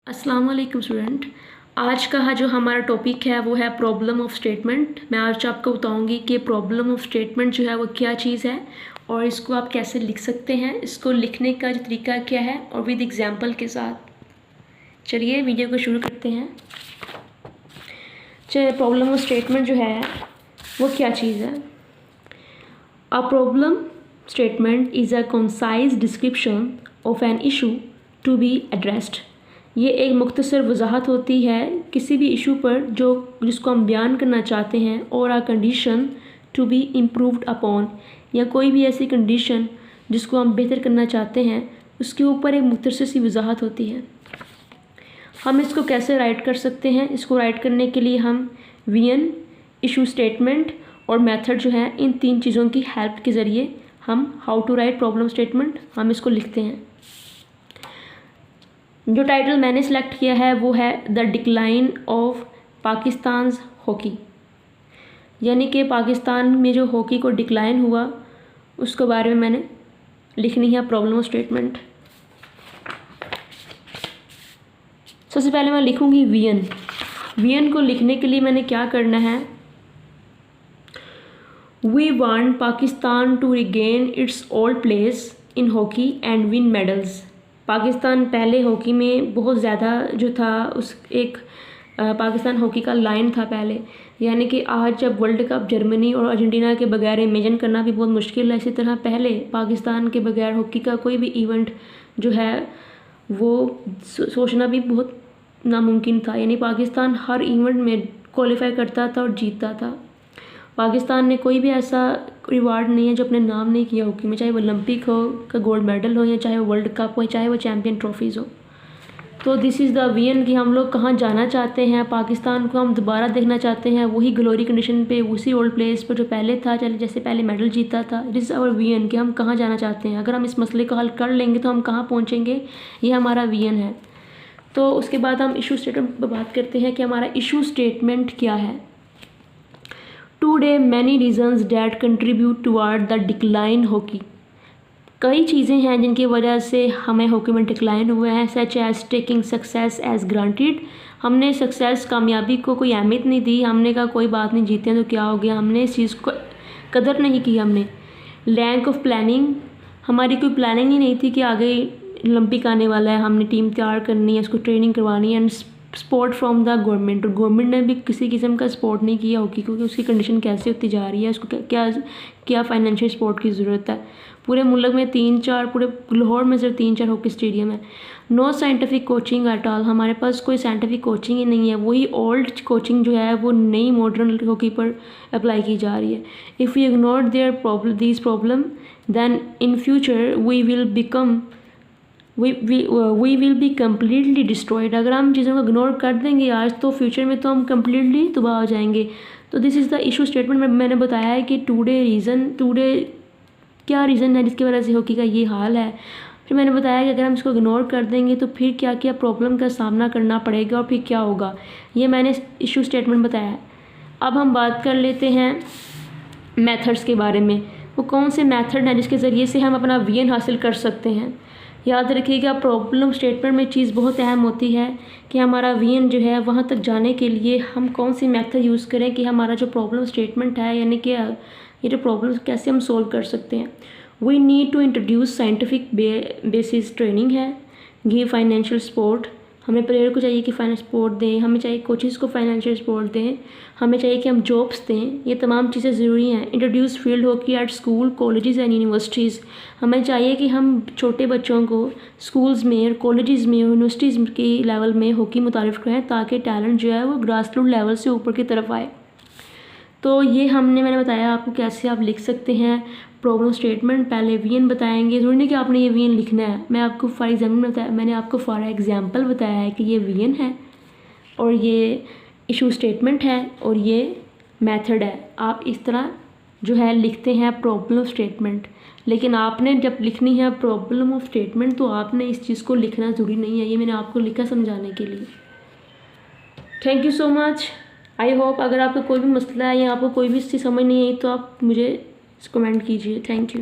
अस्सलाम वालेकुम स्टूडेंट। आज का जो हमारा टॉपिक है वो है प्रॉब्लम ऑफ स्टेटमेंट। मैं आज आपको बताऊंगी कि प्रॉब्लम ऑफ स्टेटमेंट जो है वो क्या चीज़ है और इसको आप कैसे लिख सकते हैं, इसको लिखने का जो तरीका क्या है और विद एग्जांपल के साथ। चलिए वीडियो को शुरू करते हैं। चलिए प्रॉब्लम ऑफ स्टेटमेंट जो है वो क्या चीज़ है। A problem statement is a concise description of an issue to be addressed. ये एक मुख्तसर वजाहत होती है किसी भी इशू पर जिसको हम बयान करना चाहते हैं, और a condition to be improved upon, या कोई भी ऐसी कंडीशन जिसको हम बेहतर करना चाहते हैं उसके ऊपर एक मुख्तसर सी वजाहत होती है। हम इसको कैसे राइट कर सकते हैं? इसको राइट करने के लिए हम वीएन, इशू स्टेटमेंट और मेथड जो है, इन तीन चीज़ों की हेल्प के ज़रिए हम how to write problem statement हम इसको लिखते हैं। जो टाइटल मैंने सेलेक्ट किया है वो है the decline of Pakistan hockey, यानी कि पाकिस्तान में जो हॉकी को डिक्लाइन हुआ उसके बारे में मैंने लिखनी है प्रॉब्लम स्टेटमेंट। सबसे पहले मैं लिखूंगी वीएन। वीएन को लिखने के लिए मैंने क्या करना है, we want Pakistan to regain its old place in hockey and win medals. Pakistan पहले हॉकी में बहुत ज़्यादा जो था, उस एक पाकिस्तान हॉकी का लाइन था पहले, यानी कि आज जब वर्ल्ड कप जर्मनी और अर्जेंटीना के बगैर इमेजिन करना भी बहुत मुश्किल है, इसी तरह पहले पाकिस्तान के बगैर हॉकी का कोई भी इवेंट जो है वो सोचना भी बहुत नामुमकिन था। यानी पाकिस्तान हर इवेंट में क्वालिफाई करता था और जीतता था। पाकिस्तान ने कोई भी ऐसा रिवार्ड नहीं है जो अपने नाम नहीं किया हॉकी में, चाहे वो ओलंपिक हो का गोल्ड मेडल हो, या चाहे वो वर्ल्ड कप हो, चाहे वो चैम्पियन ट्रॉफीज़ हो। तो दिस इज़ द वीएन कि हम लोग कहाँ जाना चाहते हैं, पाकिस्तान को हम दोबारा देखना चाहते हैं वही ग्लोरी कंडीशन पे, उसी ओल्ड प्लेस पर जो पहले था, चले जैसे पहले मेडल जीता था। दिस इज़ आवर वीएन कि हम कहाँ जाना चाहते हैं। अगर हम इस मसले को हल कर लेंगे तो हम कहाँ पहुँचेंगे, ये हमारा वीएन है। तो उसके बाद हम इशू स्टेटमेंट पर बात करते हैं कि हमारा इशू स्टेटमेंट क्या है। Today many reasons that contribute toward the decline hockey. कई चीज़ें हैं जिनकी वजह से हमें हॉकी में डिक्लाइन हुए हैं, such as taking success as granted. हमने सक्सेस, कामयाबी को कोई अहमियत नहीं दी, हमने कहा कोई बात नहीं, जीते तो क्या हो गया, हमने इस चीज़ को कदर नहीं की हमने। लैक ऑफ प्लानिंग, हमारी कोई प्लानिंग ही नहीं थी कि आगे ओलंपिक आने वाला है, हमने टीम तैयार करनी है, उसको ट्रेनिंग करवानी है। And support from the government, और गवर्नमेंट ने भी किसी किस्म का सपोर्ट नहीं किया हॉकी को कि उसकी कंडीशन कैसे होती जा रही है, उसको क्या क्या फाइनेंशियल सपोर्ट की ज़रूरत है। पूरे मुल्क में पूरे लाहौर में सिर्फ 3-4 हॉकी स्टेडियम है। No scientific coaching at all, हमारे पास कोई साइंटिफिक कोचिंग ही नहीं है, वही ओल्ड कोचिंग जो है वो नई मॉडर्न हॉकी पर अप्लाई की जा रही है। If you ignore there this problem then in future we will be completely destroyed. अगर हम चीज़ों को इग्नोर कर देंगे आज, तो फ्यूचर में तो हम कम्प्लीटली तबाह हो जाएंगे। तो this is the issue statement. मैंने बताया है कि टुडे क्या रीज़न है जिसकी वजह से हॉकी का ये हाल है। फिर मैंने बताया कि अगर हम इसको इग्नोर कर देंगे तो फिर क्या क्या प्रॉब्लम का सामना करना पड़ेगा और फिर क्या होगा, ये मैंने इशू स्टेटमेंट बताया है। अब हम बात कर लेते हैं मेथड्स के बारे में। वो कौन से मेथड हैं जिसके ज़रिए से हम अपना वीएन हासिल कर सकते हैं। याद रखिएगा प्रॉब्लम स्टेटमेंट में चीज़ बहुत अहम होती है कि हमारा वीएन जो है वहाँ तक जाने के लिए हम कौन सी मेथड यूज़ करें कि हमारा जो प्रॉब्लम स्टेटमेंट है, यानी कि ये जो प्रॉब्लम कैसे हम सोल्व कर सकते हैं। We need to introduce scientific basis training है, गिव फाइनेंशियल सपोर्ट, हमें प्लेयर को चाहिए कि फाइनेंस सपोर्ट दें, हमें चाहिए कोचेज़ को फाइनेंशियल सपोर्ट दें, हमें चाहिए कि हम जॉब्स दें, ये तमाम चीज़ें ज़रूरी हैं। Introduce field hockey at school, colleges and universities, हमें चाहिए कि हम छोटे बच्चों को स्कूल्स में और कॉलेजेस में यूनिवर्सिटीज़ के लेवल में हॉकी मुतारिफ करें ताकि टैलेंट जो है वो ग्रास रूट लेवल से ऊपर की तरफ आए। तो ये मैंने बताया आपको कैसे आप लिख सकते हैं प्रॉब्लम स्टेटमेंट। पहले वीएन बताएंगे, ज़रूरी नहीं कि आपने ये वीएन लिखना है। मैंने आपको फॉर एग्जांपल बताया है कि ये वीएन है और ये इशू स्टेटमेंट है और ये मेथड है। आप इस तरह जो है लिखते हैं प्रॉब्लम स्टेटमेंट। लेकिन आपने जब लिखनी है प्रॉब्लम ऑफ स्टेटमेंट तो आपने इस चीज़ को लिखना ज़रूरी नहीं है, ये मैंने आपको लिखा समझाने के लिए। Thank you so much. I hope अगर आपको कोई भी मसला है या आपको कोई भी चीज़ समझ नहीं आई तो आप मुझे कमेंट कीजिए। Thank you.